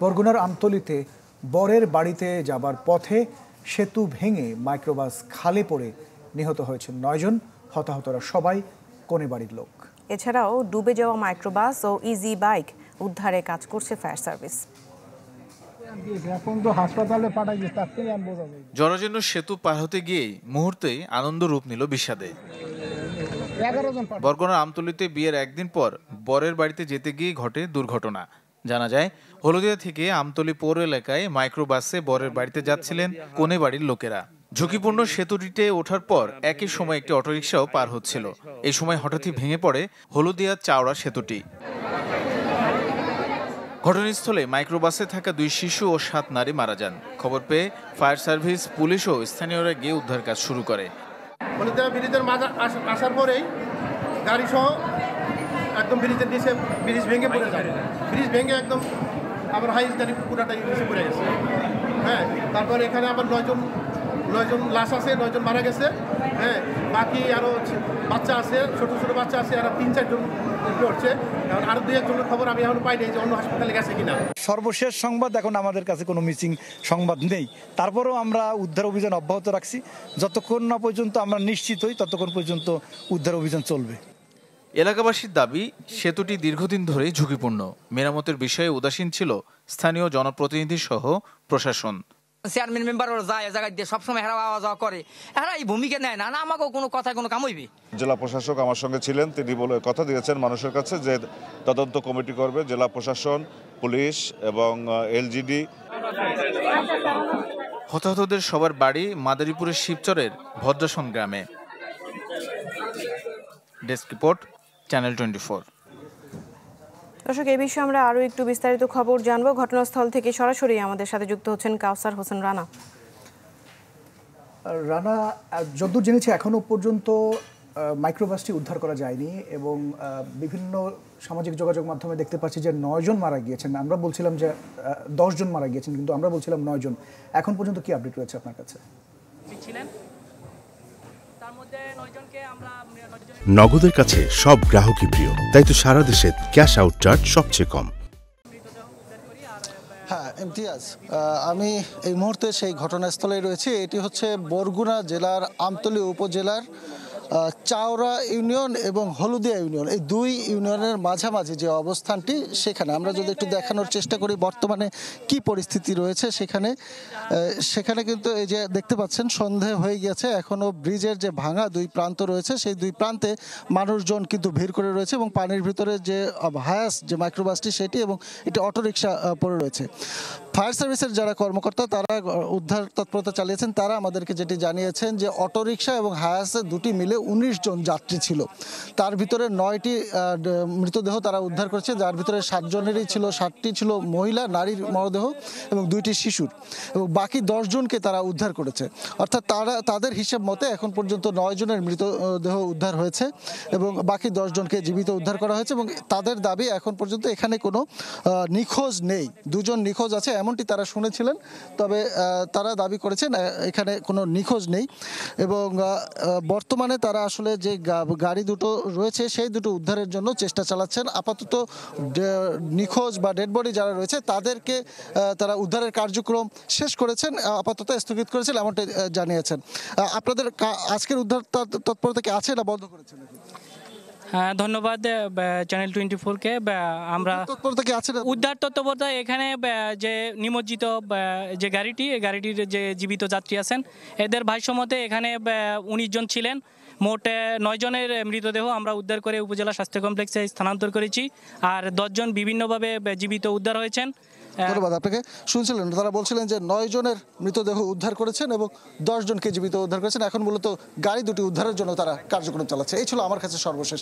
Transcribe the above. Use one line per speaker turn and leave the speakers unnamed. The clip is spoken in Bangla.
বরগুনার আমতলীতে বরের বাড়িতে যাবার পথে সেতু ভেঙে মাইক্রোবাস খালে পড়ে নিহত হয়েছেন 9 জন। হতাহতরা সবাই কোনে বাড়ির লোক।
এছাড়াও ডুবে যাওয়া মাইক্রোবাস ও ইজি বাইক উদ্ধারে কাজ করছে ফায়ার সার্ভিস।
জরাজীর্ণ সেতু পার হতে গিয়েই মুহূর্তেই আনন্দ রূপ নিল বিষাদে। বরগুনার আমতলীতে বিয়ের একদিন পর বরের বাড়িতে যেতে গিয়ে ঘটে দুর্ঘটনা। জানা যায়, হলদিয়া থেকে আমতলী পৌর এলাকায় মাইক্রোবাসে বরের বাড়িতে যাচ্ছিলেন কোনে বাড়ির লোকেরা। ঝুঁকিপূর্ণ সেতুটিতে ওঠার পর একই সময় একটি অটোরিকশাও পার হচ্ছিল। এই সময় হঠাৎই ভেঙে পড়ে হলদিয়া চাওড়া সেতুটি। ঘটনাস্থলে মাইক্রোবাসে থাকা 2 শিশু ও 7 নারী মারা যান। খবর পেয়ে ফায়ার সার্ভিস, পুলিশ ও স্থানীয়রা গিয়ে উদ্ধার কাজ শুরু করে।
হলদিয়া ব্রিজের মাঝে আসার পরেই গাড়ি সহ একদম ব্রিজের নিচে ব্রিজ ভেঙে পড়ে যায়। ব্রিজ ভেঙে একদম আবার হাইস গাড়ি পুরাটাই নিচে পড়ে গেছে। হ্যাঁ, তারপরে এখানে আবার 9 জন লাশ আছে, 9 জন মারা গেছে। হ্যাঁ, বাকি আরও বাচ্চা আছে, ছোট ছোট বাচ্চা আছে, আর 3-4 জন পড়ছে। এখন আরও 2-1 জনের খবর আমি এখন পাইনি যে অন্য হাসপাতালে গেছে কিনা।
সর্বশেষ সংবাদ এখন আমাদের কাছে কোনো মিসিং সংবাদ নেই। তারপরেও আমরা উদ্ধার অভিযান অব্যাহত রাখছি। যতক্ষণ না পর্যন্ত আমরা নিশ্চিত হই ততক্ষণ পর্যন্ত উদ্ধার অভিযান চলবে।
এলাকাবাসীর দাবি, সেতুটি দীর্ঘদিন ধরেই ঝুঁকিপূর্ণ। মেরামতের বিষয়ে উদাসীন ছিল স্থানীয় জনপ্রতিনিধি সহ প্রশাসন।
চেয়ারম্যান মেম্বার যায় জায়গায় দিয়ে সবসময় হেরা আওয়া যাওয়া করে, এরা এই ভূমিকা নেয় না। আমাকেও কোনো কথা কোনো কাম হইবে।
জেলা প্রশাসক আমার সঙ্গে ছিলেন, তিনি বলে কথা দিয়েছেন মানুষের কাছে যে তদন্ত কমিটি করবে জেলা প্রশাসন, পুলিশ এবং এলজিডি।
হতাহতদের সবার বাড়ি মাদারীপুরের শিবচরের ভদ্রাসন গ্রামে। Desk report, channel 24।
দর্শক, এই বিষয়ে আমরা আরও একটু বিস্তারিত খবর জানবো। ঘটনাস্থল থেকে সরাসরি আমাদের সাথে যুক্ত হচ্ছেন কাউসার হোসেন রানা।
রানা, যতদূর জেনেছি এখনো পর্যন্ত মাইক্রোবাসটি উদ্ধার করা যায়নি এবং বিভিন্ন সামাজিক যোগাযোগ মাধ্যমে দেখতে পাচ্ছি যে 9 জন মারা গিয়েছেন। আমরা বলছিলাম যে 10 জন মারা গিয়েছেন, কিন্তু আমরা বলছিলাম 9 জন। এখন পর্যন্ত কি আপডেট রয়েছে আপনার কাছে?
নগদের কাছে সব গ্রাহকই প্রিয়, তাই তো সারা দেশে ক্যাশ আউট চার্জ সবচেয়ে কম।
হ্যাঁ ইমতিয়াজ, আমি এই মুহূর্তে সেই ঘটনাস্থলে রয়েছি। এটি হচ্ছে বরগুনা জেলার আমতলী উপজেলার চাওড়া ইউনিয়ন এবং হলদিয়া ইউনিয়ন, এই 2 ইউনিয়নের মাঝামাঝি যে অবস্থানটি, সেখানে আমরা যদি একটু দেখানোর চেষ্টা করি বর্তমানে কি পরিস্থিতি রয়েছে সেখানে কিন্তু এই যে দেখতে পাচ্ছেন সন্ধে হয়ে গেছে, এখনও ব্রিজের যে ভাঙা 2 প্রান্ত রয়েছে সেই 2 প্রান্তে মানুষজন কিন্তু ভিড় করে রয়েছে এবং পানির ভিতরে যে হায়াস যে মাইক্রোবাসটি সেটি এবং এটি অটোরিকশা পড়ে রয়েছে। ফায়ার সার্ভিসের যারা কর্মকর্তা তারা উদ্ধার তৎপরতা চালিয়েছেন। তারা আমাদেরকে যেটি জানিয়েছেন যে অটোরিকশা এবং হায়াসে দুটি মিলে 19 জন যাত্রী ছিল। তার ভিতরে 9টি মৃতদেহ তারা উদ্ধার করেছে, যার ভিতরে 7 জনেরই ছিল, 7টি ছিল মহিলা নারীর মরদেহ এবং 2টি শিশুর, এবং বাকি 10 জনকে তারা উদ্ধার করেছে। অর্থাৎ তাদের হিসাব মতে এখন পর্যন্ত 9 জনের মৃতদেহ উদ্ধার হয়েছে এবং বাকি 10 জনকে জীবিত উদ্ধার করা হয়েছে। এবং তাদের দাবি এখন পর্যন্ত এখানে কোনো নিখোঁজ নেই। 2 জন নিখোঁজ আছে এমনটি তারা শুনেছিলেন, তবে তারা দাবি করেছেন এখানে কোনো নিখোঁজ নেই। এবং বর্তমানে তারা আসলে যে গাড়ি দুটো রয়েছে সেই দুটো উদ্ধারের জন্য চেষ্টা চালাচ্ছেন। আপাতত নিখোঁজ বা ডেড বডি যারা রয়েছে তাদেরকে তারা উদ্ধারের কার্যক্রম শেষ করেছেন, আপাতত স্থগিত করেছেন এমনটি জানিয়েছেন। আপনাদের আজকের উদ্ধার তৎপরতা কি আছে না বন্ধ করেছেন?
হ্যাঁ, ধন্যবাদ চ্যানেল 24-কে। আমরা উদ্ধার তৎপরতা এখানে যে নিমজ্জিত যে গাড়িটি, এই গাড়িটির যে জীবিত যাত্রী আছেন এদের ভাষ্যমতে এখানে 19 জন ছিলেন। মোট 9 জনের মৃতদেহ আমরা উদ্ধার করে উপজেলা স্বাস্থ্য কমপ্লেক্সে স্থানান্তর করেছি, আর 10 জন বিভিন্নভাবে জীবিত উদ্ধার হয়েছেন।
ধন্যবাদ আপনাকে। শুনছিলেন তারা বলছিলেন যে 9 জনের মৃতদেহ উদ্ধার করেছেন এবং 10 জনকে জীবিত উদ্ধার করেছেন। এখন মূলত গাড়ি দুটি উদ্ধারের জন্য তারা কার্যক্রম চালাচ্ছে। এই ছিল আমার কাছে সর্বশেষ।